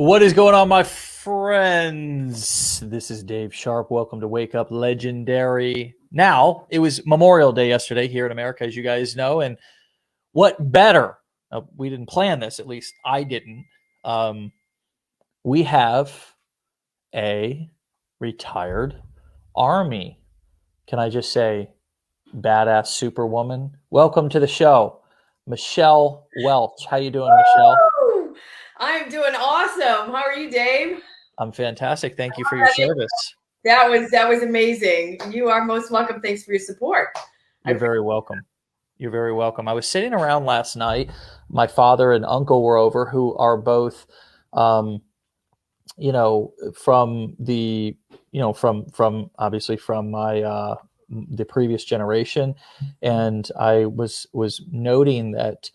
What is going on, my friends? This is Dave Sharpe. Welcome to Wake Up Legendary. Now, it was Memorial Day yesterday here in America, as you guys know, and what better? We didn't plan this, at least I didn't. We have a retired Army. Can I just say, badass superwoman? Welcome to the show, Michelle Welch. How you doing, Michelle? Woo! I'm doing awesome. How are you, Dave? I'm fantastic. Thank you for your service. That was amazing. You are most welcome. Thanks for your support. You're very welcome. You're very welcome. I was sitting around last night. My father and uncle were over, who are both, from the, from obviously from my the previous generation, and I was noting that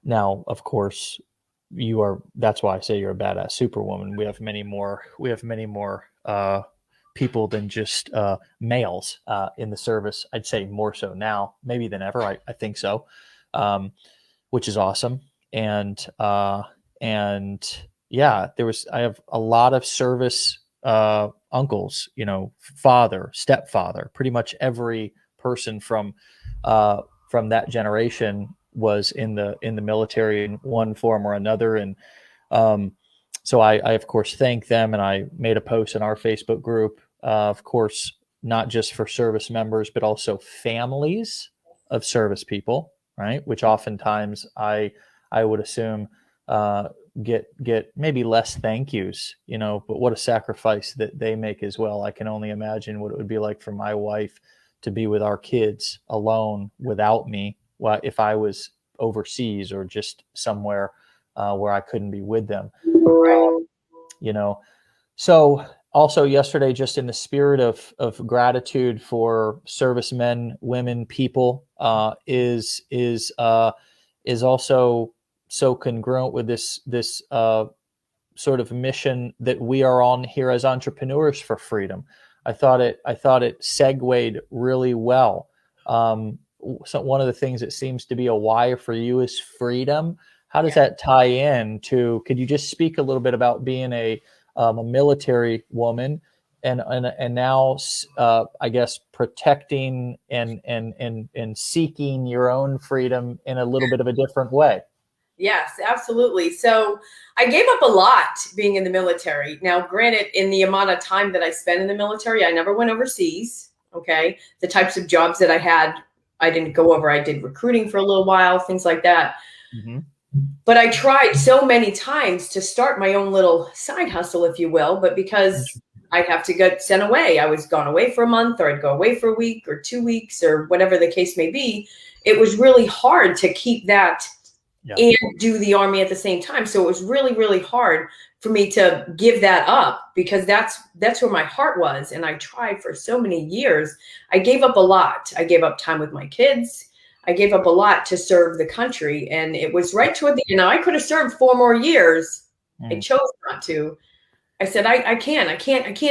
now, of course, you are. That's why I say you're a badass superwoman. We have many more. People than just males in the service. I'd say more so now, maybe than ever. I think so, which is awesome. And yeah, I have a lot of service uncles, father, stepfather, pretty much every person from that generation was in the military in one form or another. And so I of course thank them, and I made a post in our Facebook group, of course, not just for service members, but also families of service people, right? Which oftentimes I would assume get maybe less thank yous, but what a sacrifice that they make as well. I can only imagine what it would be like for my wife to be with our kids alone without me, if I was overseas or just somewhere where I couldn't be with them. So also yesterday, just in the spirit of gratitude for servicemen, women, people, is also so congruent with this sort of mission that we are on here as entrepreneurs for freedom. I thought it segued really well. So one of the things that seems to be a why for you is freedom. How does that tie in to? Could you just speak a little bit about being a military woman and now I guess protecting and seeking your own freedom in a little bit of a different way? Yes, absolutely. So I gave up a lot being in the military. Now, granted, in the amount of time that I spent in the military, I never went overseas. Okay. The types of jobs that I had, I didn't go over. I did recruiting for a little while, things like that. Mm-hmm. But I tried so many times to start my own little side hustle, if you will. But because I'd have to get sent away, I was gone away for a month, or I'd go away for a week or 2 weeks, or whatever the case may be. It was really hard to keep that and do the Army at the same time. So it was really, really hard for me to give that up, because that's where my heart was. And I tried for so many years. I gave up a lot. I gave up time with my kids. I gave up a lot to serve the country. And it was right toward the end. I could have served 4 more years. I chose not to. I said, I can't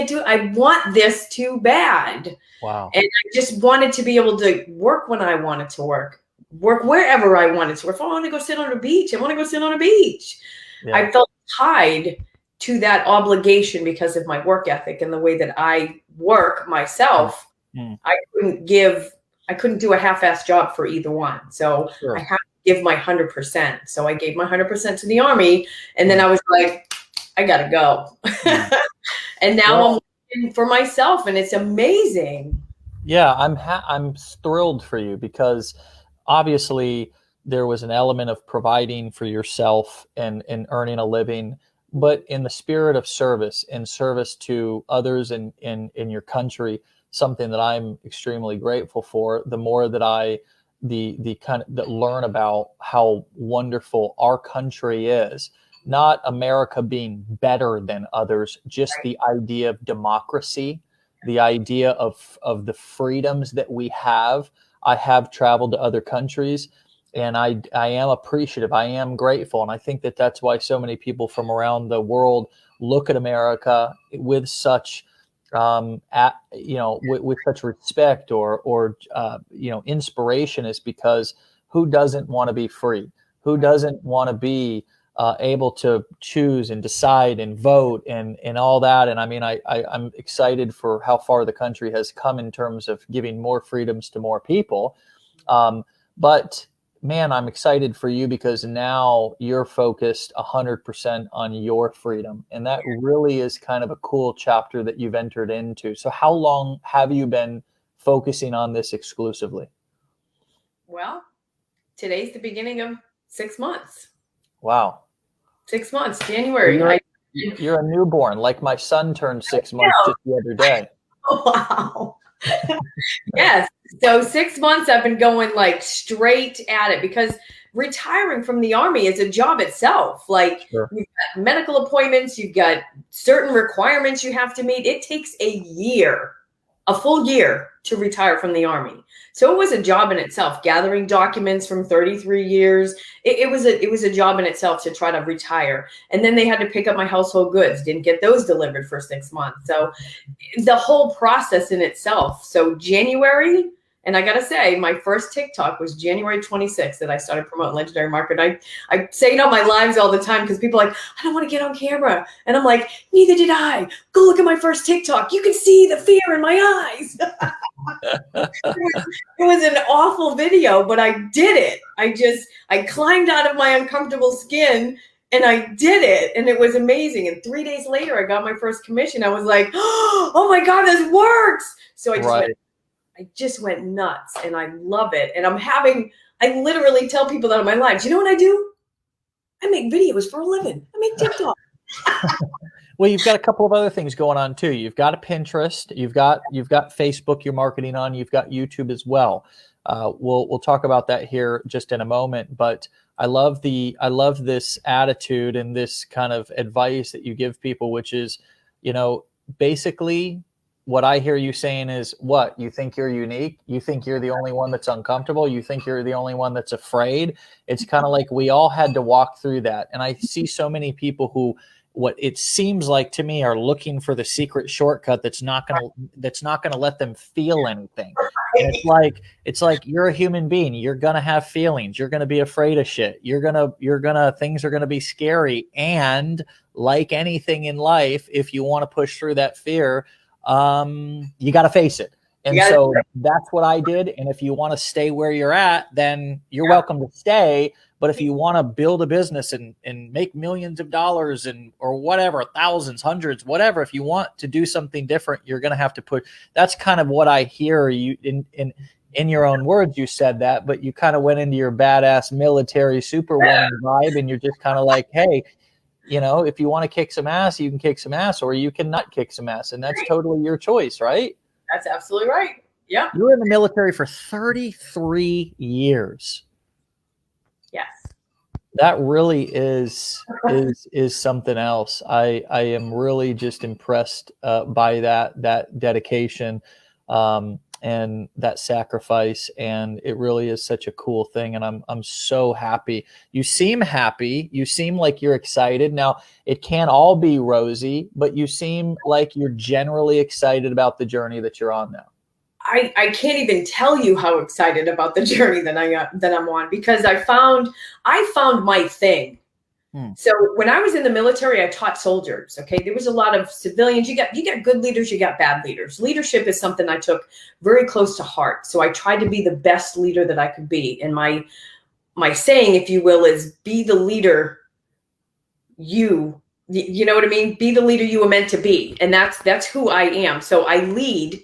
do it. I want this too bad. Wow. And I just wanted to be able to work when I wanted to work wherever I wanted to. If I want to go sit on a beach, I want to go sit on a beach. Yeah. I felt tied to that obligation because of my work ethic and the way that I work myself. I couldn't do a half-assed job for either one. So I have to give my 100%. So I gave my 100% to the Army, and then I was like, I gotta go. And now I'm working for myself, and it's amazing. Yeah, I'm thrilled for you, because obviously there was an element of providing for yourself and earning a living, but in the spirit of service, in service to others in your country, something that I'm extremely grateful for. The more that I learn about how wonderful our country is, not America being better than others, just the idea of democracy, the idea of the freedoms that we have. I have traveled to other countries, and I am appreciative. I am grateful. And I think that that's why so many people from around the world look at America with such, with such respect or inspiration, is because who doesn't want to be free? Who doesn't want to be able to choose and decide and vote and all that. And I mean, I'm excited for how far the country has come in terms of giving more freedoms to more people. But man, I'm excited for you because now you're focused 100% on your freedom. And that really is kind of a cool chapter that you've entered into. So how long have you been focusing on this exclusively? Well, today's the beginning of 6 months. Wow. 6 months, January. You're a newborn. Like my son turned 6 months just the other day. Wow. Yes. So 6 months I've been going like straight at it because retiring from the Army is a job itself. Like Sure. you've got medical appointments, you've got certain requirements you have to meet. It takes a full year to retire from the Army. So it was a job in itself, gathering documents from 33 years. It was a job in itself to try to retire. And then they had to pick up my household goods, didn't get those delivered for 6 months. So the whole process in itself. So January, and I got to say, my first TikTok was January 26th that I started promoting Legendary Market. I say it on my lives all the time because people are like, I don't want to get on camera. And I'm like, neither did I. Go look at my first TikTok. You can see the fear in my eyes. It was an awful video, but I did it. I climbed out of my uncomfortable skin and I did it. And it was amazing. And 3 days later, I got my first commission. I was like, oh my God, this works. So I just went nuts and I love it. And I literally tell people that on my lives, you know what I do? I make videos for a living. I make TikTok. Well, you've got a couple of other things going on too. You've got a Pinterest, you've got Facebook you're marketing on, you've got YouTube as well. We'll talk about that here just in a moment, but I love this attitude and this kind of advice that you give people, which is, basically what I hear you saying is, what, you think you're unique? You think you're the only one that's uncomfortable? You think you're the only one that's afraid? It's kind of like we all had to walk through that. And I see so many people who, what it seems like to me, are looking for the secret shortcut that's not gonna let them feel anything. And it's like you're a human being. You're gonna have feelings. You're gonna be afraid of shit. Things are gonna be scary. And like anything in life, if you want to push through that fear, you got to face it. And so that's what I did. And if you want to stay where you're at, then you're welcome to stay. But if you want to build a business and make millions of dollars or whatever, thousands, hundreds, whatever, if you want to do something different, you're going to have to put. That's kind of what I hear you in your own words. You said that, but you kind of went into your badass military superwoman vibe, and you're just kind of like, hey, if you want to kick some ass, you can kick some ass, or you can not kick some ass. And that's totally your choice, right? That's absolutely right. Yeah. You were in the military for 33 years. Yes. That really is something else. I am really just impressed by that dedication and that sacrifice, and it really is such a cool thing. And I'm so happy. You seem happy. You seem like you're excited. Now, it can't all be rosy, but you seem like you're generally excited about the journey that you're on now. I can't even tell you how excited about the journey that I'm on, because I found my thing. So when I was in the military, I taught soldiers. Okay, there was a lot of civilians. You got good leaders, you got bad leaders. Leadership is something I took very close to heart. So I tried to be the best leader that I could be. And my saying, if you will, is be the leader you know what I mean? Be the leader you were meant to be. And that's who I am. So I lead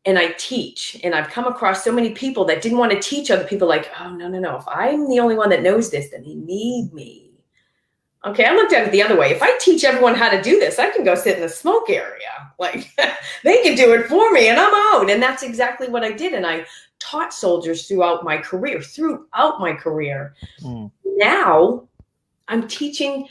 and I teach. And I've come across so many people that didn't want to teach other people, like, oh, no. If I'm the only one that knows this, then they need me. Okay, I looked at it the other way. If I teach everyone how to do this, I can go sit in the smoke area. Like, they can do it for me and I'm out. And that's exactly what I did. And I taught soldiers throughout my career. Now I'm teaching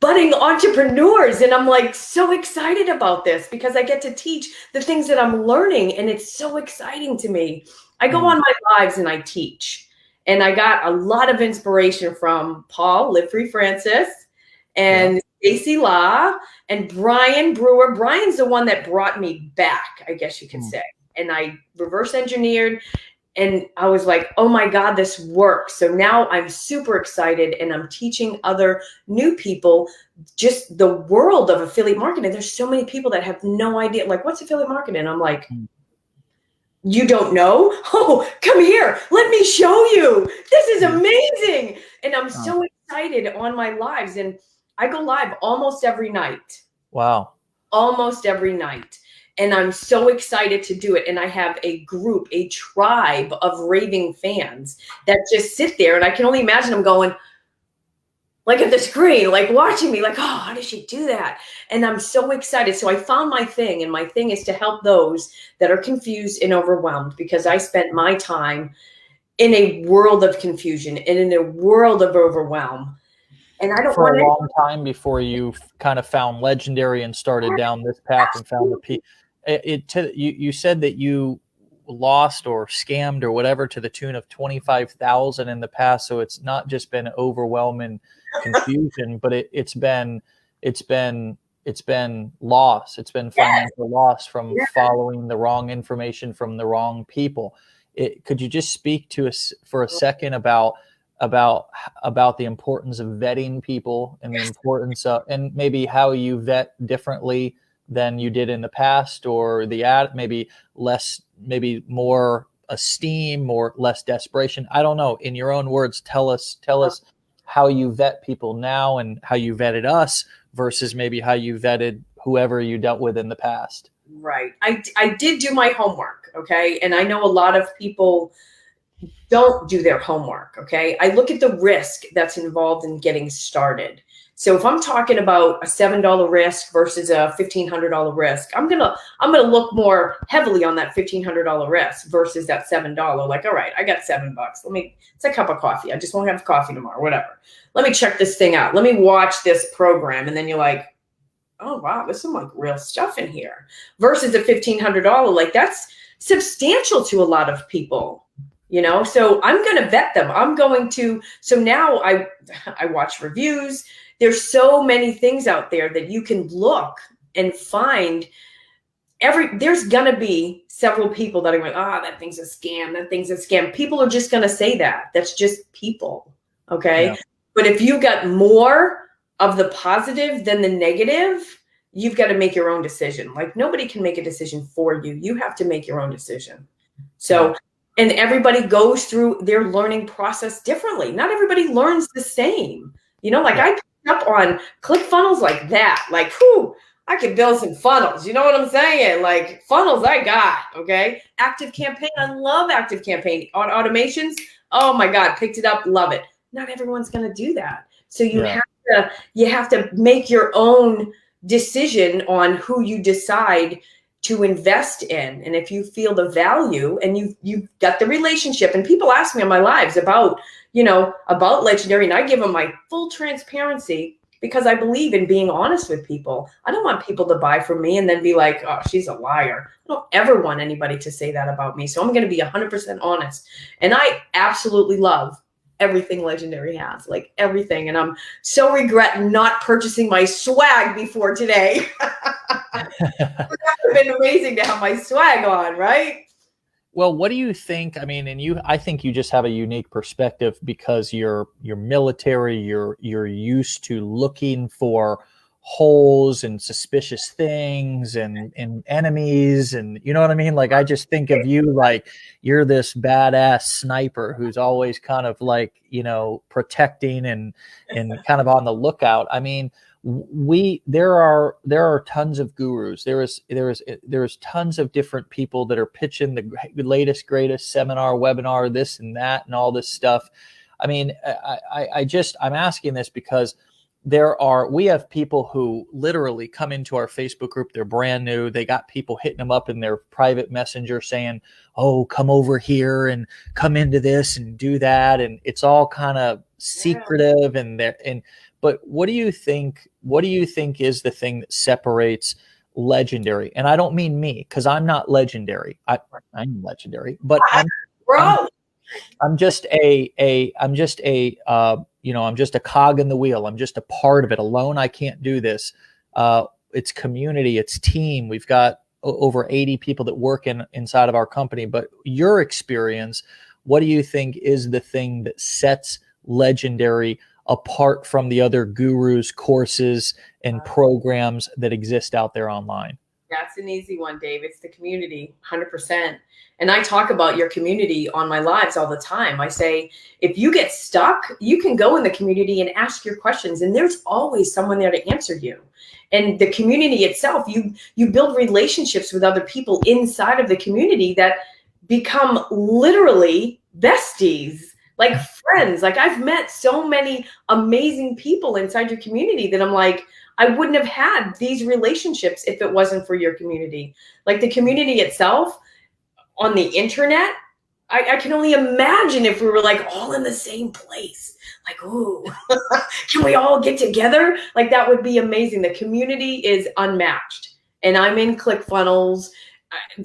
budding entrepreneurs. And I'm like so excited about this because I get to teach the things that I'm learning. And it's so exciting to me. I go on my lives and I teach. And I got a lot of inspiration from Paul Live Free Francis and Stacy Law and Brian Brewer. Brian's the one that brought me back, I guess you could say. And I reverse engineered And I was like, oh my God, this works. So now I'm super excited, and I'm teaching other new people just the world of affiliate marketing. There's so many people that have no idea, like, what's affiliate marketing? I'm like, you don't know? Oh, come here. Let me show you. This is amazing. And I'm so excited on my lives. And I go live almost every night. Wow. Almost every night. And I'm so excited to do it. And I have a group, a tribe of raving fans that just sit there. And I can only imagine them going, like, at the screen, like watching me, like, oh, how did she do that? And I'm so excited. So I found my thing, and my thing is to help those that are confused and overwhelmed, because I spent my time in a world of confusion and in a world of overwhelm. And I don't for want a long time before you kind of found Legendary and started down this path and found the P. You said that you lost or scammed or whatever to the tune of 25,000 in the past. So it's not just been overwhelming confusion, but it's been loss. It's been financial loss from following the wrong information from the wrong people. Could you just speak to us for a second about the importance of vetting people and the importance of, and maybe how you vet differently than you did in the past, or maybe more esteem or less desperation? I don't know. In your own words, tell us how you vet people now and how you vetted us versus maybe how you vetted whoever you dealt with in the past. Right. I did do my homework. Okay. And I know a lot of people don't do their homework. Okay. I look at the risk that's involved in getting started. So if I'm talking about a $7 risk versus a $1,500 risk, I'm gonna look more heavily on that $1,500 risk versus that $7. Like, all right, I got $7. It's a cup of coffee. I just won't have coffee tomorrow, whatever. Let me check this thing out. Let me watch this program. And then you're like, oh wow, there's some like real stuff in here. Versus a $1,500, like that's substantial to a lot of people. So I'm going to vet them. So now I watch reviews. There's so many things out there that you can look and find. There's going to be several people that are going, that thing's a scam. That thing's a scam. People are just going to say that. That's just people. Okay. Yeah. But if you got more of the positive than the negative, you've got to make your own decision. Like, nobody can make a decision for you. You have to make your own decision. So, and everybody goes through their learning process differently. Not everybody learns the same. I picked up on ClickFunnels like that. Like, whew, I could build some funnels. You know what I'm saying? Like, funnels I got, okay? Active Campaign, I love Active Campaign. On automations, oh my God, picked it up, love it. Not everyone's going to do that. So you have to make your own decision on who you decide to invest in. And if you feel the value and you've got the relationship, and people ask me on my lives about Legendary, and I give them my full transparency because I believe in being honest with people. I don't want people to buy from me and then be like, oh, she's a liar. I don't ever want anybody to say that about me. So I'm going to be 100% honest. And I absolutely love everything Legendary has, like everything. And I'm so regret not purchasing my swag before today. It would have been amazing to have my swag on, right? Well, what do you think? I mean, I think you just have a unique perspective because you're military. You're used to looking for holes and suspicious things and enemies, and you know what I mean? Like, I just think of you like you're this badass sniper who's always kind of like, protecting and kind of on the lookout. I mean, there are tons of gurus. There is tons of different people that are pitching the latest, greatest seminar, webinar, this and that, and all this stuff. I mean, I'm asking this because we have people who literally come into our Facebook group. They're brand new. They got people hitting them up in their private messenger saying, oh, come over here and come into this and do that. And it's all kind of secretive. But what do you think is the thing that separates Legendary? And I don't mean me, because I'm not Legendary. I'm Legendary, but I'm just a cog in the wheel. I'm just a part of it. Alone, I can't do this. It's community, it's team. We've got over 80 people that work inside of our company, but your experience, what do you think is the thing that sets Legendary apart from the other gurus, courses, and programs that exist out there online? That's an easy one, Dave. It's the community, 100%. And I talk about your community on my lives all the time. I say, if you get stuck, you can go in the community and ask your questions, and there's always someone there to answer you. And the community itself, you build relationships with other people inside of the community that become literally besties, like friends. Like, I've met so many amazing people inside your community that I'm like, I wouldn't have had these relationships if it wasn't for your community. Like, the community itself on the internet, I can only imagine if we were like all in the same place. Like, ooh, can we all get together? Like, that would be amazing. The community is unmatched. And I'm in ClickFunnels.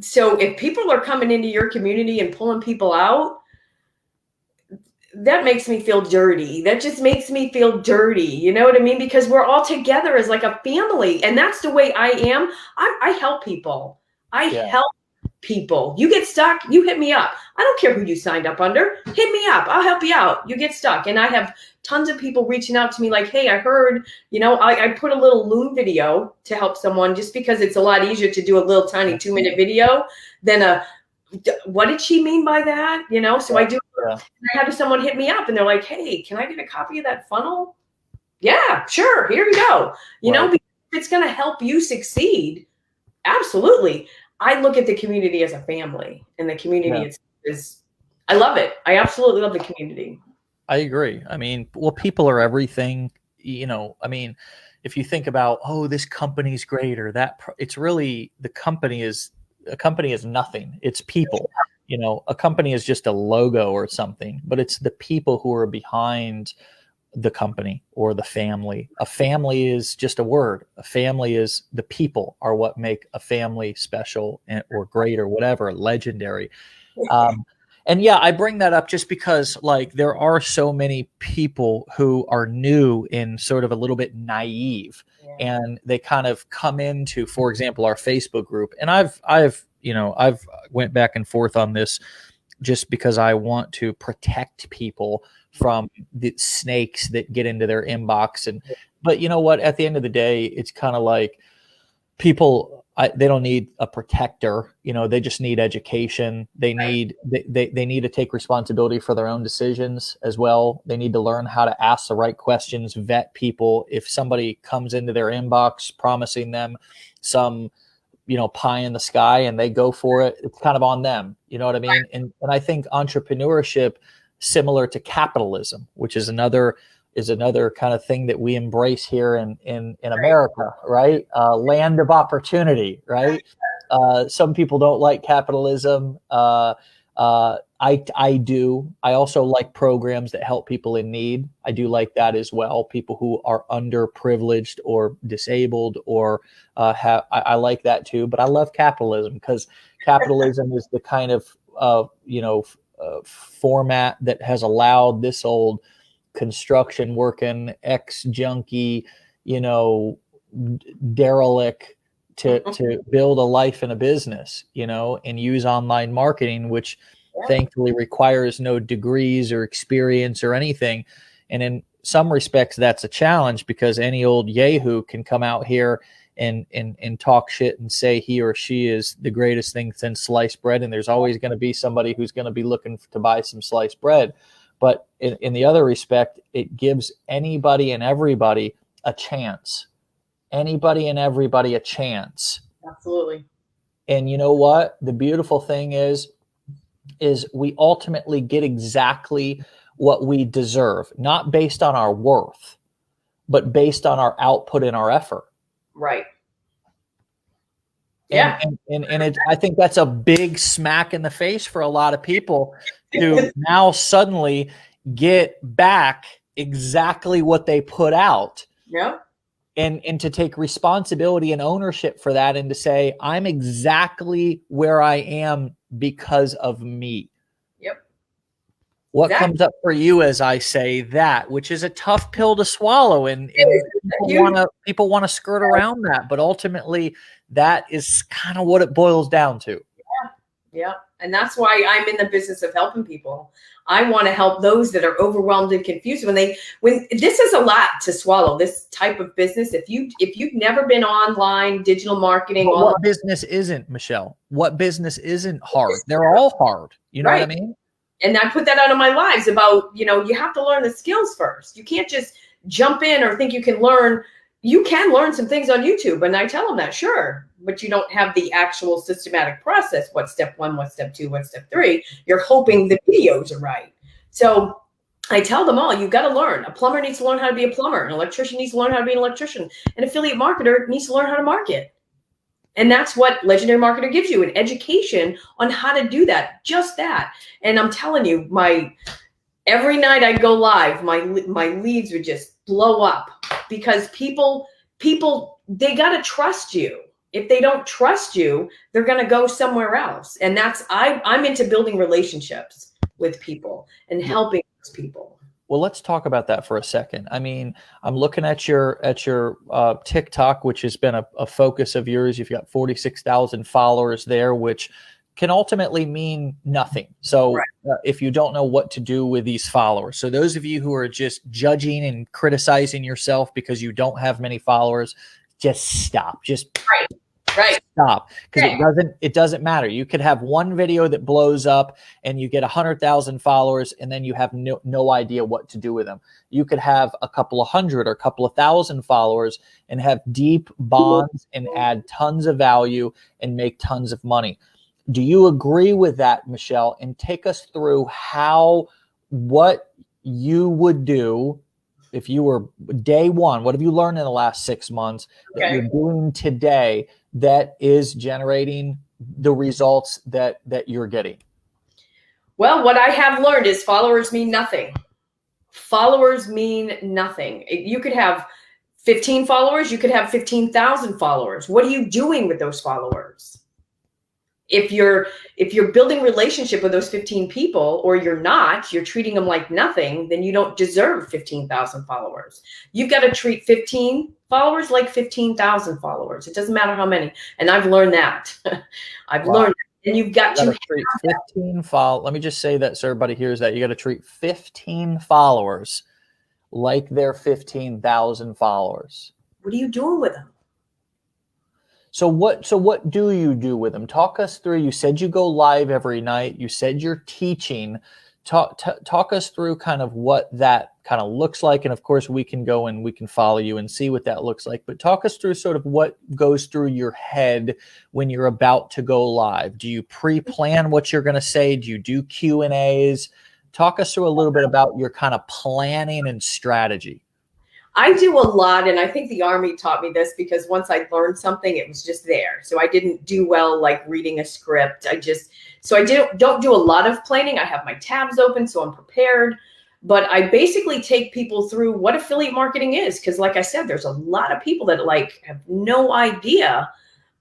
So if people are coming into your community and pulling people out, that makes me feel dirty. That just makes me feel dirty. You know what I mean? Because we're all together as like a family. And that's the way I am. I help people. I help people. You get stuck, you hit me up. I don't care who you signed up under. Hit me up. I'll help you out. You get stuck. And I have tons of people reaching out to me like, hey, I heard, I put a little loon video to help someone, just because it's a lot easier to do a little tiny 2-minute video than what did she mean by that? So I do. I had someone hit me up and they're like, hey, can I get a copy of that funnel? Yeah, sure. Here we go. Because it's going to help you succeed. Absolutely. I look at the community as a family, and the community is, I love it. I absolutely love the community. I agree. I mean, well, people are everything, I mean, if you think about, oh, this company's great, or that, it's really, a company is nothing. It's people. A company is just a logo or something, but it's the people who are behind the company or the family. A family is just a word. A family is, the people are what make a family special or great or whatever, legendary. And yeah, I bring that up just because, like, there are so many people who are new and sort of a little bit naive, and they kind of come into, for example, our Facebook group. And I've went back and forth on this just because I want to protect people from the snakes that get into their inbox. But you know what? At the end of the day, it's kind of like people, they don't need a protector. They just need education. They need to take responsibility for their own decisions as well. They need to learn how to ask the right questions, vet people. If somebody comes into their inbox promising them some, pie in the sky, and they go for it, it's kind of on them. You know what I mean? And I think entrepreneurship, similar to capitalism, which is another kind of thing that we embrace here in America, right? Land of opportunity, right? Some people don't like capitalism. I do. I also like programs that help people in need. I do like that as well. People who are underprivileged or disabled, or I like that too. But I love capitalism because capitalism is the kind of format that has allowed this old construction working ex-junkie, derelict to build a life and a business, and use online marketing, which thankfully requires no degrees or experience or anything. And in some respects, that's a challenge, because any old yahoo can come out here and talk shit and say he or she is the greatest thing since sliced bread. And there's always going to be somebody who's going to be looking to buy some sliced bread. But in the other respect, it gives anybody and everybody a chance. Anybody and everybody a chance. Absolutely. And you know what? The beautiful thing is we ultimately get exactly what we deserve, not based on our worth, but based on our output and our effort. Right. And I think that's a big smack in the face for a lot of people to now suddenly get back exactly what they put out. Yeah. And to take responsibility and ownership for that, and to say, I'm exactly where I am because of me. Yep. What Exactly. comes up for you as I say that, which is a tough pill to swallow, and people want to skirt around that, but ultimately that is kind of what it boils down to. Yeah. And that's why I'm in the business of helping people. I want to help those that are overwhelmed and confused when this is a lot to swallow, this type of business. If you've never been online, digital marketing, But online, what business isn't, Michelle? What business isn't hard? They're all hard. You know what I right. mean? And I put that out of my lives about, you have to learn the skills first. You can't just jump in or think you can learn. You can learn some things on YouTube. And I tell them that, sure, but you don't have the actual systematic process. What's step one, what's step two, what's step three? You're hoping the videos are right. So I tell them all, you've got to learn. A plumber needs to learn how to be a plumber. An electrician needs to learn how to be an electrician. An affiliate marketer needs to learn how to market. And that's what Legendary Marketer gives you, an education on how to do that, just that. And I'm telling you, every night I go live, my leads would just blow up because people, they got to trust you. If they don't trust you, they're going to go somewhere else. And I'm into building relationships with people and helping those people. Well, let's talk about that for a second. I mean, I'm looking at your TikTok, which has been a focus of yours. You've got 46,000 followers there, which can ultimately mean nothing. So Right. if you don't know what to do with these followers, so those of you who are just judging and criticizing yourself because you don't have many followers, just stop. Just Right. stop, because it doesn't matter. You could have one video that blows up and you get 100,000 followers and then you have no idea what to do with them. You could have a couple of hundred or a couple of thousand followers and have deep bonds and add tons of value and make tons of money. Do you agree with that, Michelle? And take us through what you would do if you were day one. What have you learned in the last 6 months that you're doing today that is generating the results that you're getting? Well, what I have learned is followers mean nothing. Followers mean nothing. You could have 15 followers. You could have 15,000 followers. What are you doing with those followers? If you're building relationship with those 15 people, or you're treating them like nothing, then you don't deserve 15,000 followers. You've got to treat 15 followers like 15,000 followers. It doesn't matter how many. And I've learned that. I've learned that. And you've got to treat 15 followers. Let me just say that so everybody hears that. You got to treat 15 followers like they're 15,000 followers. What are you doing with them? So what do you do with them? Talk us through. You said you go live every night. You said you're teaching. Talk us through kind of what that kind of looks like. And of course, we can go and we can follow you and see what that looks like. But talk us through sort of what goes through your head when you're about to go live. Do you pre-plan what you're going to say? Do you do Q&As? Talk us through a little bit about your kind of planning and strategy. I do a lot, and I think the Army taught me this because once I learned something, it was just there. So I didn't do well like reading a script. I don't do a lot of planning. I have my tabs open, so I'm prepared. But I basically take people through what affiliate marketing is, because like I said, there's a lot of people that have no idea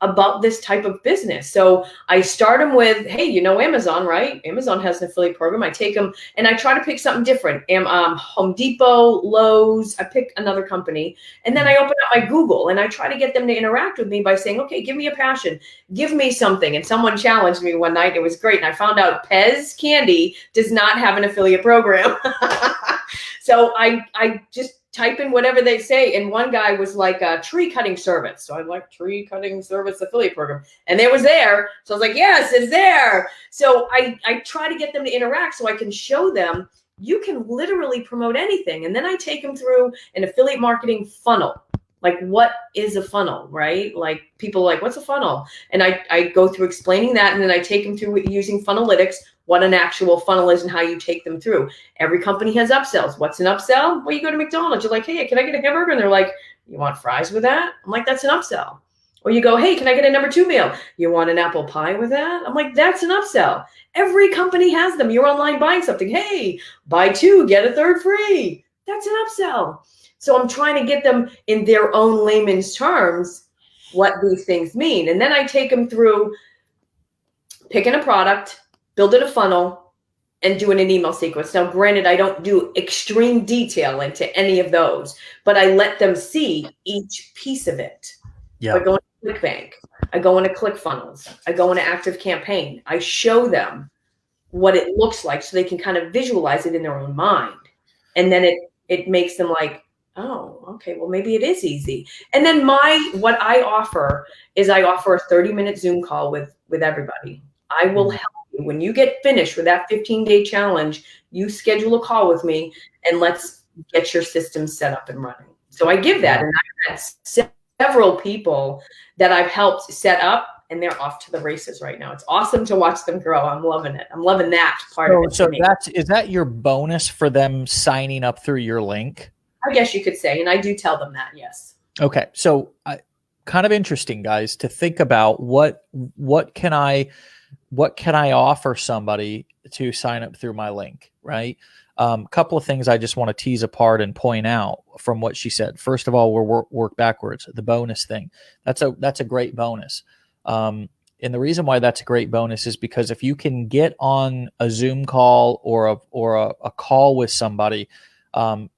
about this type of business. So I start them with, hey, Amazon, right? Amazon has an affiliate program. I take them and I try to pick something different. Home Depot, Lowe's, I pick another company. And then I open up my Google and I try to get them to interact with me by saying, okay, give me a passion, give me something. And someone challenged me one night. It was great. And I found out Pez candy does not have an affiliate program. So I just type in whatever they say. And one guy was like a tree cutting service. So I'm like, tree cutting service affiliate program. And it was there. So I was like, yes, it's there. So I try to get them to interact so I can show them you can literally promote anything. And then I take them through an affiliate marketing funnel. Like, what is a funnel, right? Like, people are like, what's a funnel? And I go through explaining that. And then I take them through using Funnelytics, what an actual funnel is and how you take them through. Every company has upsells. What's an upsell? Well, you go to McDonald's. You're like, hey, can I get a hamburger? And they're like, you want fries with that? I'm like, that's an upsell. Or you go, hey, can I get a number 2 meal? You want an apple pie with that? I'm like, that's an upsell. Every company has them. You're online buying something. Hey, buy 2, get a 3rd free. That's an upsell. So I'm trying to get them in their own layman's terms what these things mean. And then I take them through picking a product, building a funnel, and doing an email sequence. Now, granted, I don't do extreme detail into any of those, but I let them see each piece of it. Yeah. So I go into ClickBank, I go into ClickFunnels, I go into Active Campaign. I show them what it looks like so they can kind of visualize it in their own mind. And then it makes them like, oh, okay, well, maybe it is easy. And then what I offer is I offer a 30-minute Zoom call with everybody. I will help you. When you get finished with that 15-day challenge, you schedule a call with me and let's get your system set up and running. So I give that, and I've had several people that I've helped set up, and they're off to the races right now. It's awesome to watch them grow. I'm loving it. I'm loving that part of it. So is that your bonus for them signing up through your link? I guess you could say, and I do tell them that, yes. Okay. So kind of interesting, guys, to think about what can I offer somebody to sign up through my link, right? Couple of things I just want to tease apart and point out from what she said. First of all, we'll work backwards. The bonus thing, that's a great bonus. And the reason why that's a great bonus is because if you can get on a Zoom call or a call with somebody, and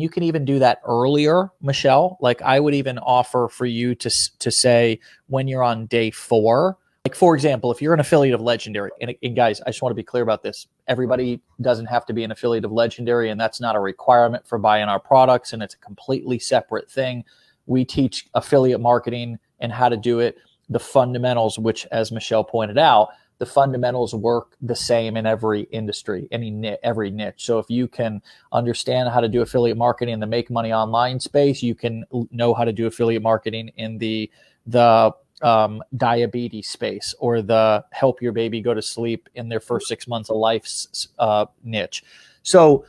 you can even do that earlier, Michelle. Like I would even offer for you to say when you're on day 4. Like, for example, if you're an affiliate of Legendary, and guys, I just want to be clear about this. Everybody doesn't have to be an affiliate of Legendary, and that's not a requirement for buying our products, and it's a completely separate thing. We teach affiliate marketing and how to do it, the fundamentals, which, as Michelle pointed out, the fundamentals work the same in every industry, every niche. So if you can understand how to do affiliate marketing in the make money online space, you can know how to do affiliate marketing in the diabetes space or the help your baby go to sleep in their first 6 months of life niche. So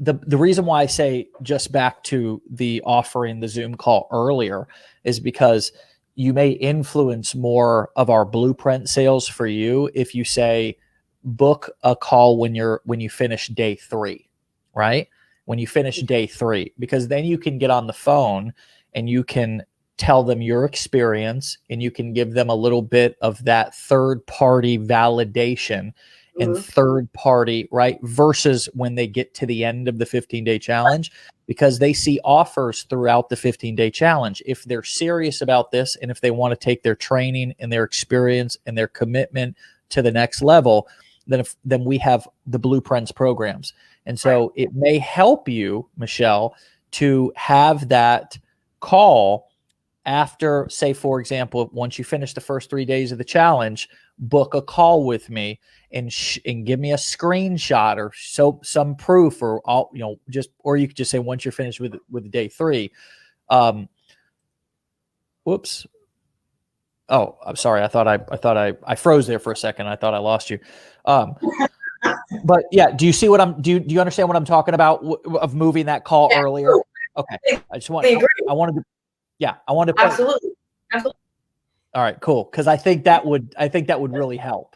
the reason why I say, just back to the offering the Zoom call earlier, is because you may influence more of our blueprint sales for you if you say book a call when you finish day 3, right? When you finish day 3, because then you can get on the phone and you can tell them your experience and you can give them a little bit of that third party validation and third party, right? Versus when they get to the end of the 15-day challenge, because they see offers throughout the 15-day challenge. If they're serious about this and if they want to take their training and their experience and their commitment to the next level, then we have the Blueprints programs. And so it may help you, Michelle, to have that call after, say, for example, once you finish the first 3 days of the challenge, book a call with me and give me a screenshot or some proof, or all, or you could just say once you're finished with day 3. Whoops. Oh, I'm sorry. I thought I froze there for a second. I thought I lost you. But yeah, do you see what do you understand what I'm talking about of moving that call earlier? Okay. I wanted to Absolutely. All right, cool. Because I think that would really help.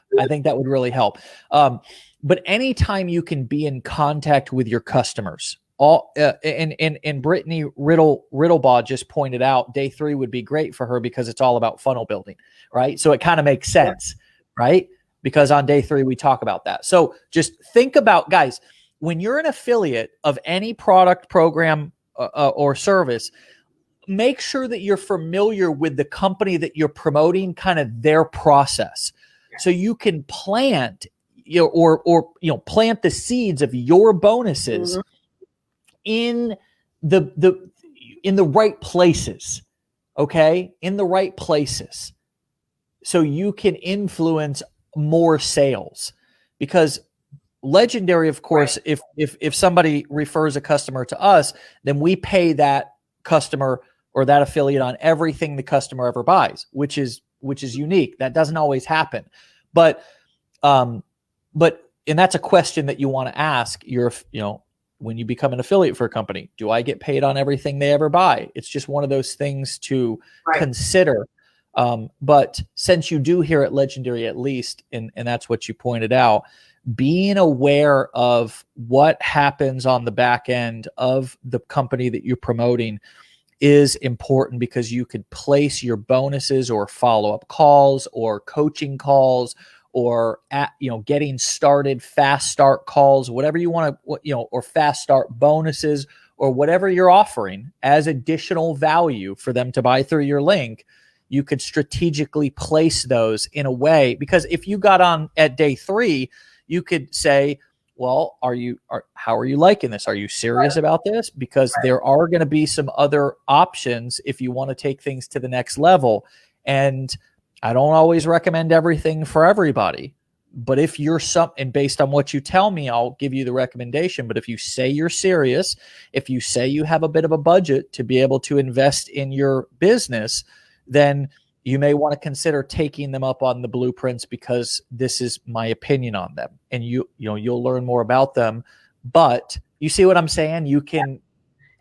But anytime you can be in contact with your customers, and Brittany Riddlebaugh just pointed out, day 3 would be great for her because it's all about funnel building, right? So it kind of makes sense, right? Because on day 3 we talk about that. So just think about, guys, when you're an affiliate of any product, program, or service, make sure that you're familiar with the company that you're promoting, kind of their process, so you can plant, plant the seeds of your bonuses in the right places. Okay, in the right places, so you can influence more sales. Because Legendary, of course, if somebody refers a customer to us, then we pay that customer or that affiliate on everything the customer ever buys, which is unique. That doesn't always happen. But and that's a question that you want to ask when you become an affiliate for a company. Do I get paid on everything they ever buy? It's just one of those things to consider. But since you do here at Legendary, at least, and that's what you pointed out, being aware of what happens on the back end of the company that you're promoting is important, because you could place your bonuses or follow-up calls or coaching calls or getting started, fast start calls, whatever you want to, or fast start bonuses, or whatever you're offering as additional value for them to buy through your link, you could strategically place those in a way, because if you got on at day 3, you could say, well, how are you liking this? Are you serious about this? Because there are going to be some other options if you want to take things to the next level. And I don't always recommend everything for everybody, but if you're and based on what you tell me, I'll give you the recommendation. But if you say you're serious, if you say you have a bit of a budget to be able to invest in your business, then you may want to consider taking them up on the blueprints, because this is my opinion on them, and you'll learn more about them. But you see what I'm saying? You can,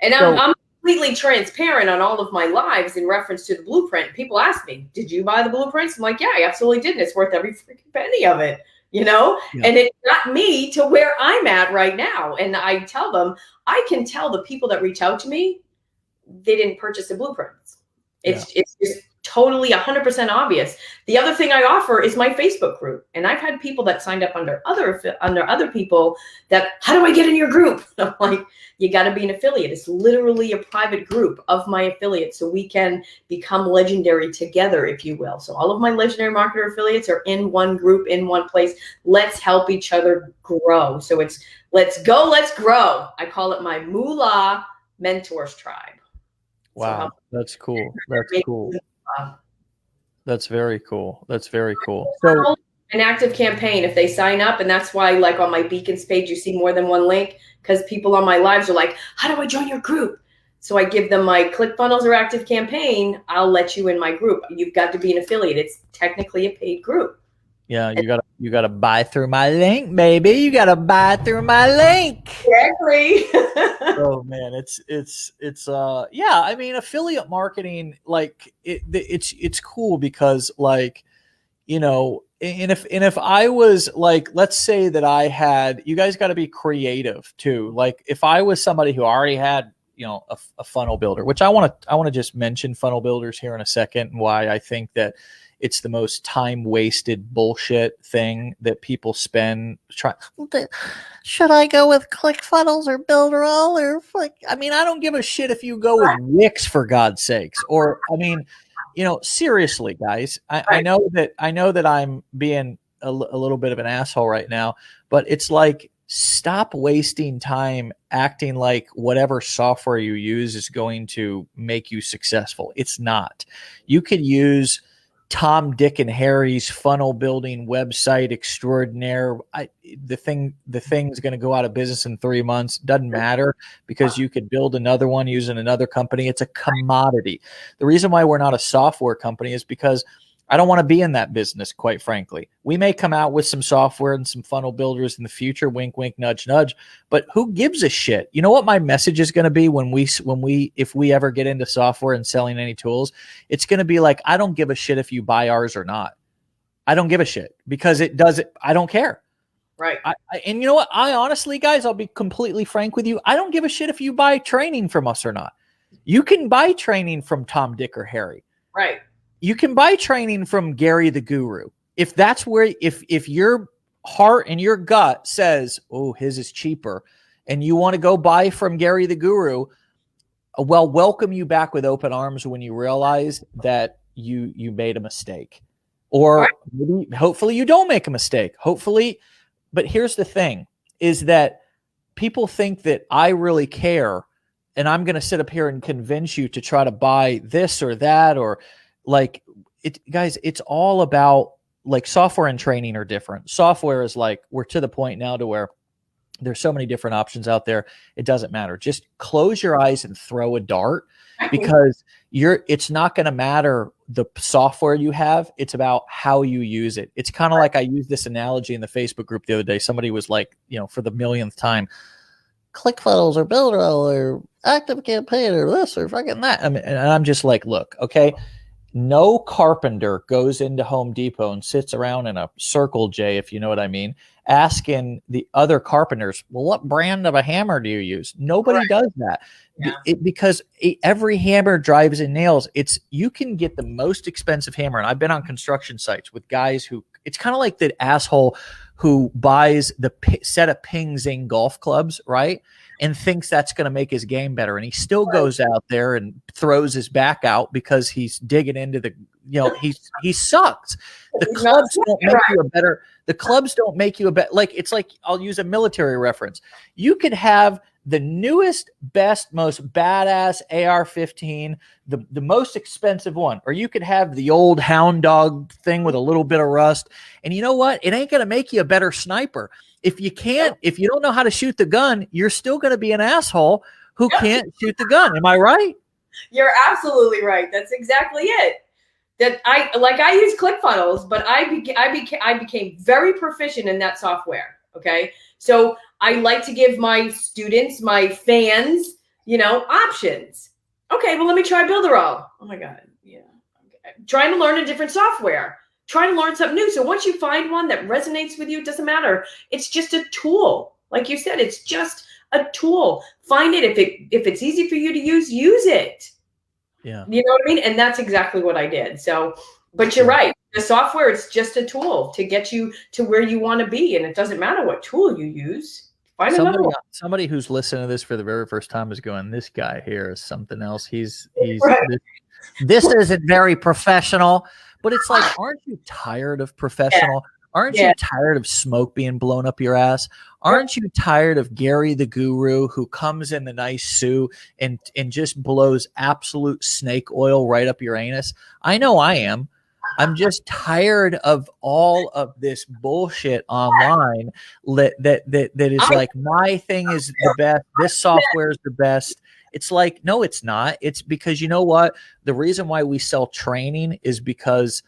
and I'm completely transparent on all of my lives in reference to the blueprint. People ask me, "Did you buy the blueprints?" I'm like, "Yeah, I absolutely did. And it's worth every freaking penny of it." Yeah. And it got me to where I'm at right now. And I tell them, I can tell the people that reach out to me, they didn't purchase the blueprints. It's just totally 100% obvious. The other thing I offer is my Facebook group. And I've had people that signed up under other people that, how do I get in your group? I'm like, you got to be an affiliate. It's literally a private group of my affiliates, so we can become legendary together, if you will. So all of my legendary marketer affiliates are in one group, in one place. Let's help each other grow. So it's let's go, let's grow. I call it my Moolah Mentors Tribe. Wow, that's cool. That's cool. That's very cool. That's very cool. So an active campaign, if they sign up, and that's why, like on my Beacons page, you see more than one link, because people on my lives are like, how do I join your group? So I give them my ClickFunnels or active campaign. I'll let you in my group. You've got to be an affiliate. It's technically a paid group. Yeah, you gotta buy through my link, baby. You gotta buy through my link. Exactly. Oh man, it's yeah. I mean, affiliate marketing, like it's cool because, like, and if I was like, let's say that I had, you guys got to be creative too. Like if I was somebody who already had, a funnel builder, which I want to just mention funnel builders here in a second, and why I think that it's the most time wasted bullshit thing that people spend trying. Should I go with ClickFunnels or Builderall or I mean, I don't give a shit if you go with Wix, for God's sakes. Or, I mean, seriously, guys, I know that I'm being a little bit of an asshole right now, but it's like, stop wasting time acting like whatever software you use is going to make you successful. It's not. You could use Tom, Dick, and Harry's funnel building website extraordinaire. The thing's going to go out of business in 3 months. Doesn't matter, because you could build another one using another company. It's a commodity. The reason why we're not a software company is because I don't want to be in that business, quite frankly. We may come out with some software and some funnel builders in the future, wink, wink, nudge, nudge, but who gives a shit? You know what my message is going to be if we ever get into software and selling any tools? It's going to be like, I don't give a shit if you buy ours or not. I don't give a shit, because I don't care. Right. And you know what? I honestly, guys, I'll be completely frank with you. I don't give a shit if you buy training from us or not. You can buy training from Tom, Dick, or Harry. Right. You can buy training from Gary the Guru. If that's where, if your heart and your gut says, oh, his is cheaper, and you want to go buy from Gary the Guru, well, welcome you back with open arms when you realize that you made a mistake. Or maybe, hopefully you don't make a mistake. Hopefully, but here's the thing, is that people think that I really care, and I'm going to sit up here and convince you to try to buy this or that, or like it, guys, it's all about, like, software and training are different. Software is like, we're to the point now to where there's so many different options out there. It doesn't matter. Just close your eyes and throw a dart, because it's not going to matter the software you have. It's about how you use it. It's kind of like, I used this analogy in the Facebook group the other day. Somebody was like, for the millionth time, ClickFunnels or Builderall or Active Campaign or this or fucking that. I mean, and I'm just like, look, okay, no carpenter goes into Home Depot and sits around in a circle, Jay, if you know what I mean, asking the other carpenters, well, what brand of a hammer do you use? Nobody does that. Yeah. Because every hammer drives in nails. You can get the most expensive hammer. And I've been on construction sites with guys who, it's kind of like the asshole who buys the set of Ping Zing golf clubs, right? And thinks that's going to make his game better. And he still goes out there and throws his back out because he's digging into the, he sucks. The clubs don't make you a better, the clubs don't make you a better, like, it's like, I'll use a military reference. You could have the newest, best, most badass AR-15, the most expensive one, or you could have the old hound dog thing with a little bit of rust. And you know what? It ain't going to make you a better sniper. If you don't know how to shoot the gun, you're still going to be an asshole who can't shoot the gun. Am I right? You're absolutely right. That's exactly it. That I use ClickFunnels, but I became very proficient in that software. Okay. So I like to give my students, my fans, options. Okay, well, let me try Builderall. Oh my God. Yeah. Okay. Trying to learn a different software. Trying to learn something new. So once you find one that resonates with you, it doesn't matter. It's just a tool. Like you said, it's just a tool. Find it. If it's easy for you to use it. Yeah. You know what I mean? And that's exactly what I did. So, but you're right. The software is just a tool to get you to where you want to be. And it doesn't matter what tool you use. Find another one. Somebody who's listening to this for the very first time is going, this guy here is something else. He's right. This isn't very professional. But it's like, aren't you tired of professional? Yeah. Aren't you tired of smoke being blown up your ass? Aren't you tired of Gary the Guru who comes in the nice suit and just blows absolute snake oil right up your anus? I know I am. I'm just tired of all of this bullshit online that is like, my thing is the best. This software is the best. It's like, no, it's not. It's because, you know what? The reason why we sell training is because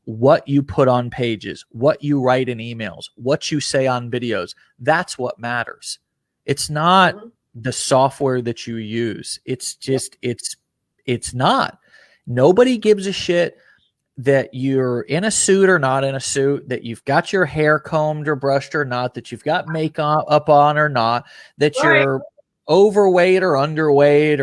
what you put on pages, what you write in emails, what you say on videos, that's what matters. It's not the software that you use. It's just, it's not. Nobody gives a shit that you're in a suit or not in a suit, that you've got your hair combed or brushed or not, that you've got makeup up on or not, that you're overweight or underweight,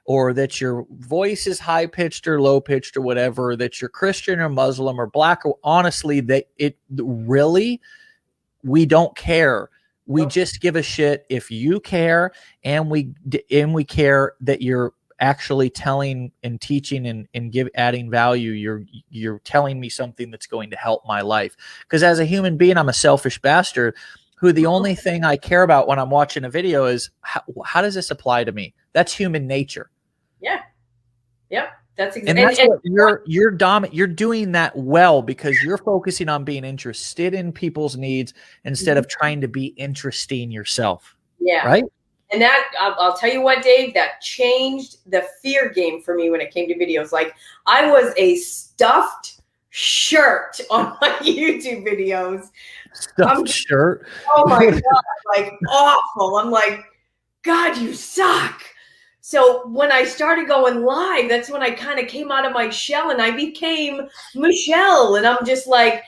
or that your voice is high pitched or low pitched or whatever, that you're Christian or Muslim or black, or honestly, we don't care. We just give a shit if you care, and we care that you're actually telling and teaching and adding value. You're telling me something that's going to help my life. Because as a human being, I'm a selfish bastard who the only thing I care about when I'm watching a video is how does this apply to me? That's human nature. Yeah. Yep. That's exactly. And that's what you're doing that well, because you're focusing on being interested in people's needs instead of trying to be interesting yourself. Yeah. Right. And that, I'll tell you what, Dave, that changed the fear game for me when it came to videos. Like, I was a stuffed shirt on my YouTube videos. Stuffed shirt? Oh my God, like awful. I'm like, God, you suck. So when I started going live, that's when I kind of came out of my shell and I became Michelle. And I'm just like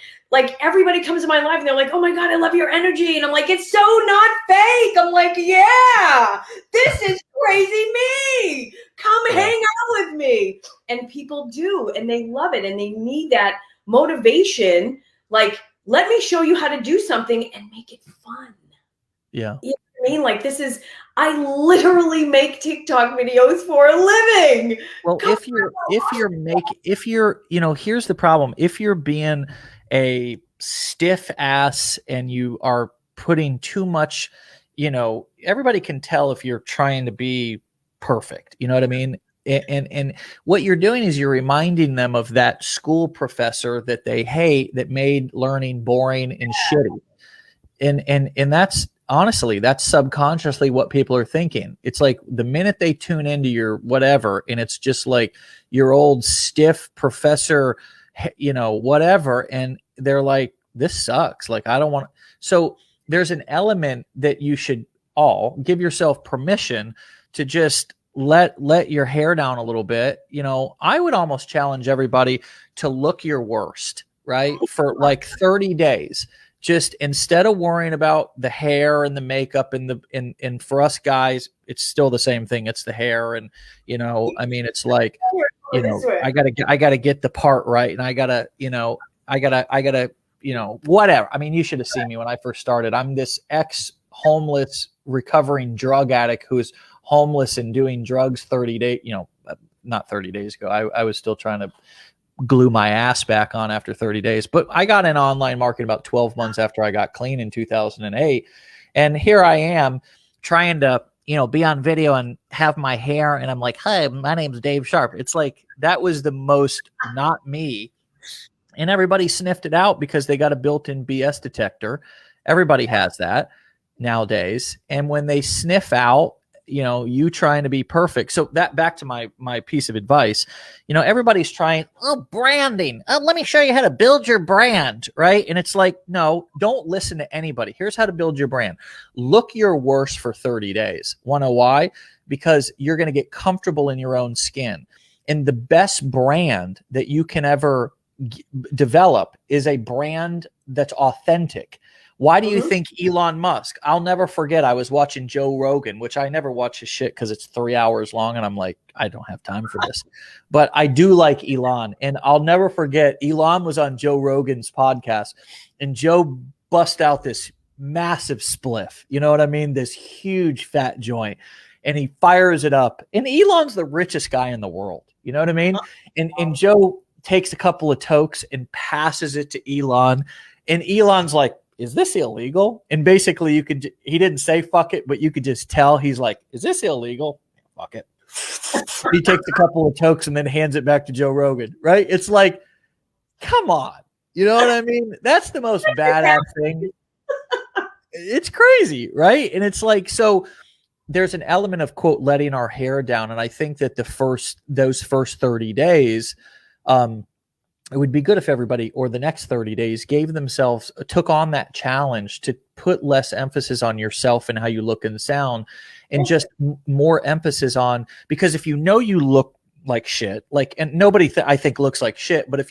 everybody comes to my life and they're like, oh my God, I love your energy. And I'm like, it's so not fake. I'm like, yeah, this is crazy me. Come hang out with me. And people do, and they love it. And they need that motivation. Like, let me show you how to do something and make it fun. Yeah. You know what I mean? Like, I literally make TikTok videos for a living. Well, here's the problem. If you're being a stiff ass and you are putting too much, everybody can tell if you're trying to be perfect. You know what I mean? And what you're doing is you're reminding them of that school professor that they hate, that made learning boring and shitty. And that's honestly, that's subconsciously what people are thinking. It's like the minute they tune into your whatever, and it's just like your old stiff professor, whatever. And they're like, this sucks. Like, I don't want to. So there's an element that you should all give yourself permission to just let your hair down a little bit. I would almost challenge everybody to look your worst, right? For like 30 days. Just instead of worrying about the hair and the makeup and for us guys, it's still the same thing. It's the hair. And, it's like, I gotta get the part right. And I gotta whatever. I mean, you should have seen me when I first started. I'm this ex-homeless recovering drug addict who's homeless and doing drugs 30 days, not 30 days ago. I was still trying to glue my ass back on after 30 days. But I got in online marketing about 12 months after I got clean in 2008. And here I am trying to, be on video and have my hair. And I'm like, hi, my name's Dave Sharpe. It's like, that was the most not me. And everybody sniffed it out because they got a built-in BS detector. Everybody has that nowadays. And when they sniff out, you trying to be perfect. So that back to my piece of advice, everybody's trying, branding. Let me show you how to build your brand. Right. And it's like, no, don't listen to anybody. Here's how to build your brand. Look your worst for 30 days. Want to know why? Because you're going to get comfortable in your own skin. And the best brand that you can ever develop is a brand that's authentic. Why do you think Elon Musk? I'll never forget. I was watching Joe Rogan, which I never watch his shit because it's 3 hours long. And I'm like, I don't have time for this. But I do like Elon. And I'll never forget. Elon was on Joe Rogan's podcast. And Joe bust out this massive spliff. You know what I mean? This huge fat joint. And he fires it up. And Elon's the richest guy in the world. You know what I mean? And Joe takes a couple of tokes and passes it to Elon. And Elon's like, is this illegal? And basically he didn't say fuck it, but you could just tell he's like, is this illegal? Fuck it. He takes a couple of tokes and then hands it back to Joe Rogan, right? It's like, come on. You know what I mean? That's the most badass thing. It's crazy, right? And it's like, so there's an element of, quote, letting our hair down. And I think that those first 30 days, it would be good if everybody, or the next 30 days, took on that challenge to put less emphasis on yourself and how you look and sound, and just more emphasis on, because if you look like shit, and nobody I think looks like shit, but if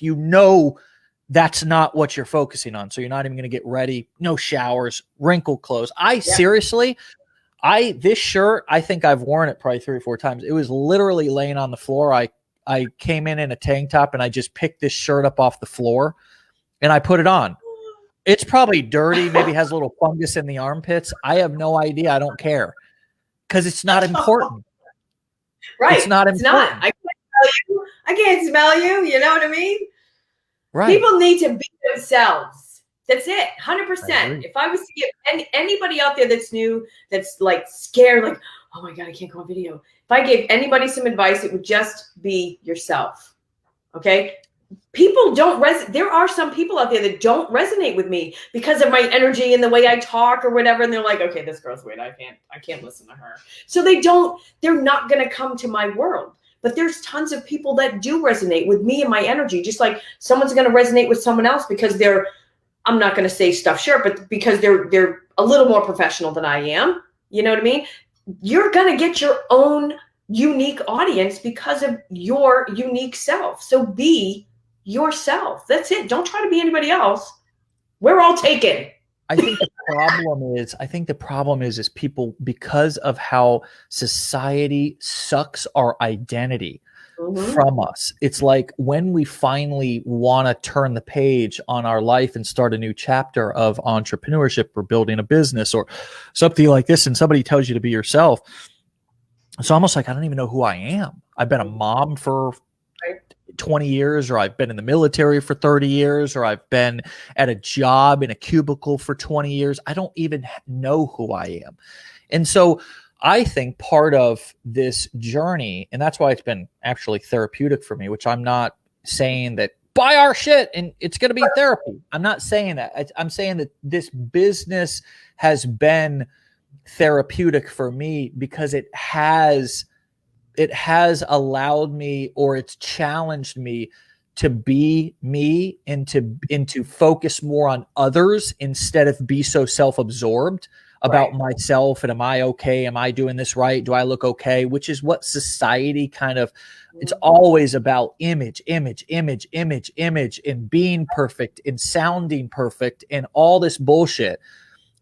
that's not what you're focusing on, so you're not even going to get ready, no showers, wrinkled clothes. Seriously, this shirt, I think I've worn it probably 3 or 4 times. It was literally laying on the floor. I came in a tank top and I just picked this shirt up off the floor and I put it on. It's probably dirty. Maybe has a little fungus in the armpits. I have no idea. I don't care because it's not important. Right. It's not important. I can't smell you. You know what I mean? Right. People need to be themselves. That's it. 100%. If I was to give anybody out there that's new, that's like scared, like, oh my God, I can't go on video. If I gave anybody some advice, it would just be yourself. Okay. People don't there are some people out there that don't resonate with me because of my energy and the way I talk or whatever. And they're like, okay, this girl's weird. I can't listen to her. So they're not going to come to my world. But there's tons of people that do resonate with me and my energy. Just like someone's going to resonate with someone else because I'm not going to say stuff, sure, but because they're a little more professional than I am. You know what I mean? You're going to get your own unique audience because of your unique self. So be yourself. That's it. Don't try to be anybody else. We're all taken. I think the problem is people, because of how society sucks our identity from us. It's like when we finally want to turn the page on our life and start a new chapter of entrepreneurship or building a business or something like this, and somebody tells you to be yourself, it's almost like I don't even know who I am. I've been a mom for 20 years, or I've been in the military for 30 years, or I've been at a job in a cubicle for 20 years. I don't even know who I am. And so I think part of this journey, and that's why it's been actually therapeutic for me, which I'm not saying that buy our shit and it's going to be therapy. I'm not saying that. I'm saying that this business has been therapeutic for me because it has allowed me, or it's challenged me to be me and to focus more on others instead of be so self-absorbed about myself. And am I okay? Am I doing this right? Do I look okay? Which is what society kind of, it's always about image, and being perfect and sounding perfect and all this bullshit.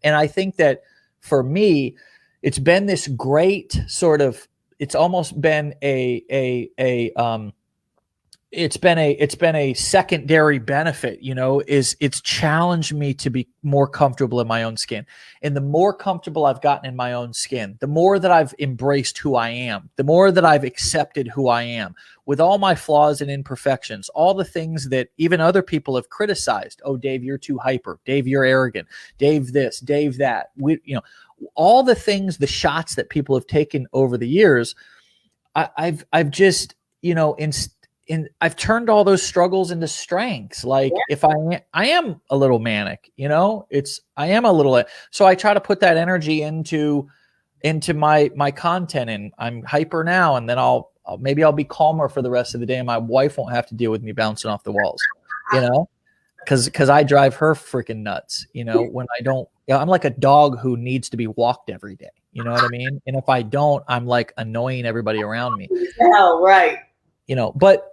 And I think that for me, it's been this great sort of, it's almost been a it's been a secondary benefit, is it's challenged me to be more comfortable in my own skin. And the more comfortable I've gotten in my own skin, the more that I've embraced who I am, the more that I've accepted who I am with all my flaws and imperfections, all the things that even other people have criticized. Oh, Dave, you're too hyper. Dave, you're arrogant. Dave, this, Dave, that. All the things, the shots that people have taken over the years, I've just, I've turned all those struggles into strengths. Like if I am a little manic, I am a little, so I try to put that energy into my content, and I'm hyper now. And then maybe I'll be calmer for the rest of the day, and my wife won't have to deal with me bouncing off the walls, cause I drive her freaking nuts, when I don't, I'm like a dog who needs to be walked every day. You know what I mean? And if I don't, I'm like annoying everybody around me. Hell, right. But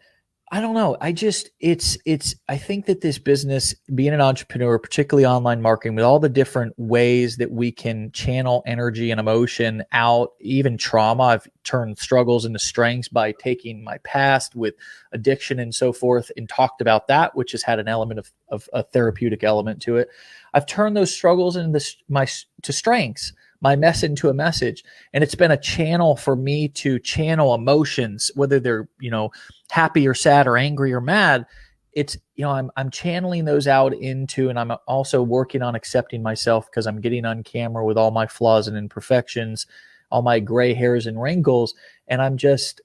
I don't know. I think that this business, being an entrepreneur, particularly online marketing, with all the different ways that we can channel energy and emotion out, even trauma, I've turned struggles into strengths by taking my past with addiction and so forth and talked about that, which has had an element of a therapeutic element to it. I've turned those struggles into to strengths, my mess into a message. And it's been a channel for me to channel emotions, whether they're, happy or sad or angry or mad. It's, I'm channeling those out into, and I'm also working on accepting myself, because I'm getting on camera with all my flaws and imperfections, all my gray hairs and wrinkles. And I'm just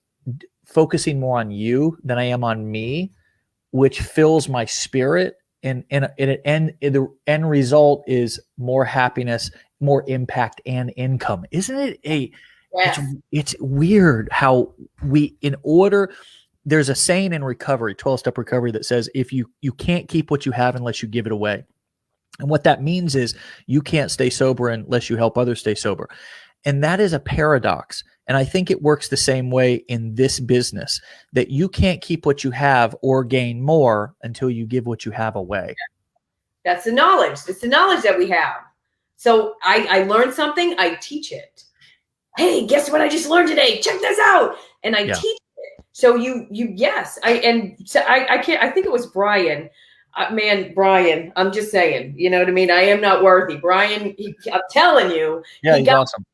focusing more on you than I am on me, which fills my spirit. And the end result is more happiness, more impact, and income. Isn't it it's weird how there's a saying in recovery, 12-step recovery, that says if you can't keep what you have unless you give it away. And what that means is you can't stay sober unless you help others stay sober. And that is a paradox. And I think it works the same way in this business, that you can't keep what you have or gain more until you give what you have away. That's the knowledge. It's the knowledge that we have. So I learned something, I teach it. Hey, guess what I just learned today? Check this out. And I teach it. So I can't, I think it was Brian. Brian, I'm just saying, you know what I mean? I am not worthy. Brian, I'm telling you. Yeah, he's awesome.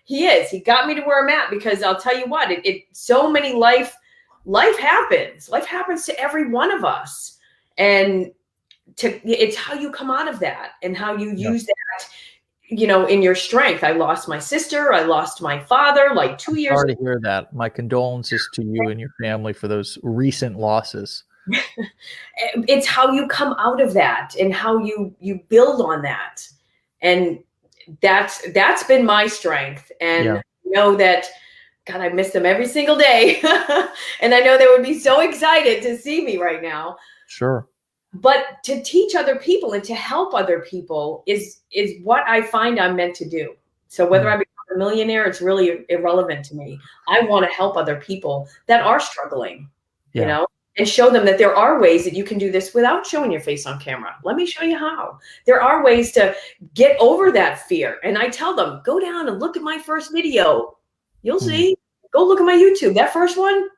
He is. He got me to where I'm at, because I'll tell you what, so many life happens. Life happens to every one of us. And it's how you come out of that and how you use that, in your strength. I lost my sister. I lost my father like 2 years ago. Sorry to hear that. My condolences to you and your family for those recent losses. It's how you come out of that and how you build on that. And that's been my strength. And know that, God, I miss them every single day. And I know they would be so excited to see me right now. Sure. But to teach other people and to help other people is what I find I'm meant to do. So whether I become a millionaire, it's really irrelevant to me. I want to help other people that are struggling, and show them that there are ways that you can do this without showing your face on camera. Let me show you how. There are ways to get over that fear. And I tell them, go down and look at my first video. You'll see. Go look at my YouTube. That first one,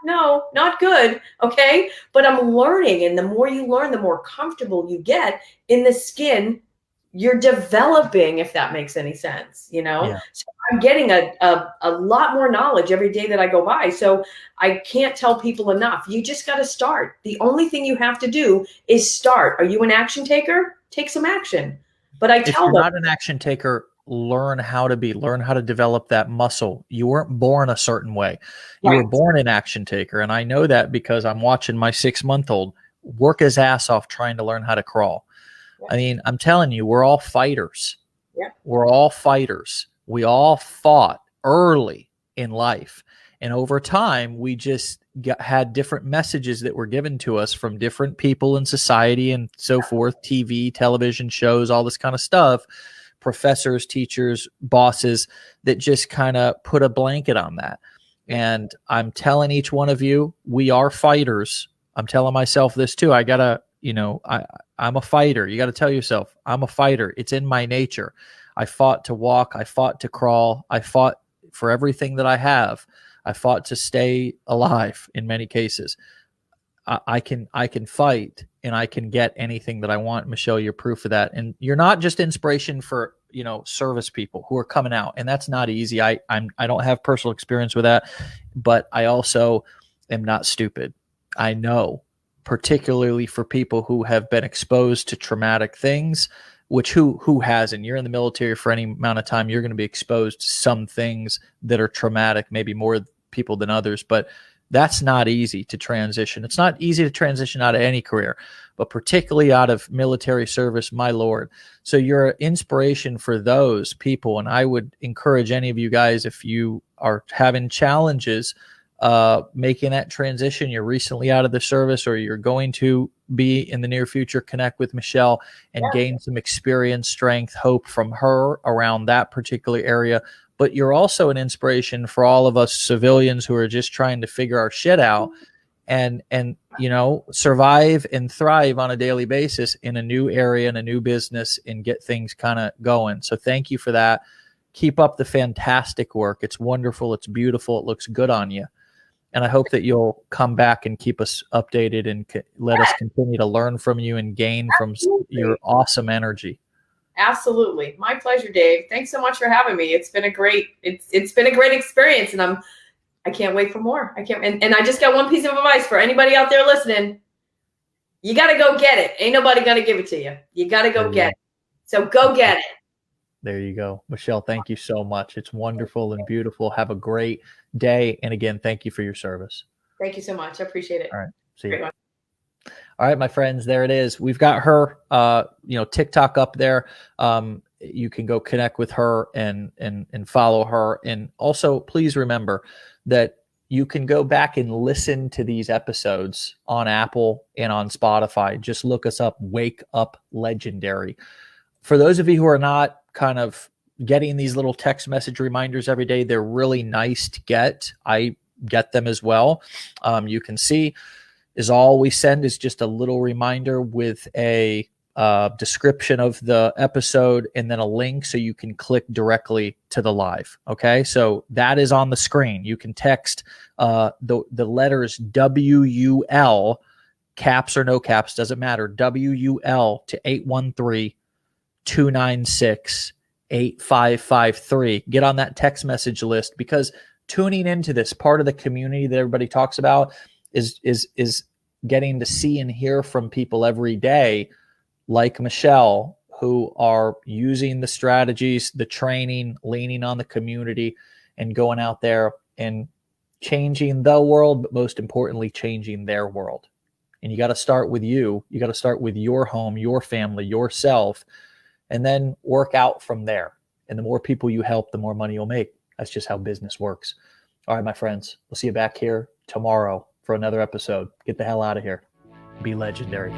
no, not good. Okay. But I'm learning. And the more you learn, the more comfortable you get in the skin you're developing, if that makes any sense, So I'm getting a lot more knowledge every day that I go by. So I can't tell people enough. You just got to start. The only thing you have to do is start. Are you an action taker? Take some action. But I tell them, if you're not an action taker, learn how to develop that muscle. You weren't born a certain way. You were born an action taker. And I know that because I'm watching my 6-month-old work his ass off trying to learn how to crawl. I mean, I'm telling you, we're all fighters. We're all fighters. We all fought early in life. And over time, we just had different messages that were given to us from different people in society and so forth, TV, television shows, all this kind of stuff, professors, teachers, bosses that just kind of put a blanket on that. And I'm telling each one of you, we are fighters. I'm telling myself this too. I got to, I'm a fighter. You got to tell yourself, I'm a fighter. It's in my nature. I fought to walk. I fought to crawl. I fought for everything that I have. I fought to stay alive in many cases. I can fight and I can get anything that I want. Michelle, you're proof of that. And you're not just inspiration for, you know, service people who are coming out, and that's not easy. I don't have personal experience with that, but I also am not stupid. I know, particularly for people who have been exposed to traumatic things, which who hasn't? You're in the military for any amount of time, you're going to be exposed to some things that are traumatic, maybe more people than others, but that's not easy to transition. It's not easy to transition out of any career, but particularly out of military service, my Lord. So you're an inspiration for those people. And I would encourage any of you guys, if you are having challenges making that transition, you're recently out of the service or you're going to be in the near future, connect with Michelle and gain some experience, strength, hope from her around that particular area. But you're also an inspiration for all of us civilians who are just trying to figure our shit out and you know, survive and thrive on a daily basis in a new area, in a new business, and get things kind of going. So thank you for that. Keep up the fantastic work. It's wonderful. It's beautiful. It looks good on you. And I hope that you'll come back and keep us updated and let us continue to learn from you and gain from your awesome energy. Absolutely. My pleasure, Dave. Thanks so much for having me. It's been a great, it's been a great experience, and I can't wait for more. And I just got one piece of advice for anybody out there listening. You got to go get it. Ain't nobody going to give it to you. You got to go get it. So go get it. There you go. Michelle, thank you so much. It's wonderful and beautiful. Have a great day. And again, thank you for your service. Thank you so much. I appreciate it. All right. See you. All right, my friends, there it is. We've got her, you know, TikTok up there. You can go connect with her and follow her. And also, please remember that you can go back and listen to these episodes on Apple and on Spotify. Just look us up, Wake Up Legendary. For those of you who are not kind of getting these little text message reminders every day, they're really nice to get. I get them as well. You can see is all we send is just a little reminder with a description of the episode and then a link so you can click directly to the live. Okay, so that is on the screen. You can text the letters WUL, caps or no caps, doesn't matter, WUL to 813-296-8553. Get on that text message list, because tuning into this part of the community that everybody talks about is getting to see and hear from people every day like Michelle, who are using the strategies, the training, leaning on the community, and going out there and changing the world, but most importantly, changing their world. And you got to start with you. You got to start with your home, your family, yourself, and then work out from there. And the more people you help, the more money you'll make. That's just how business works. All right, my friends, we'll see you back here tomorrow for another episode. Get the hell out of here. Be legendary.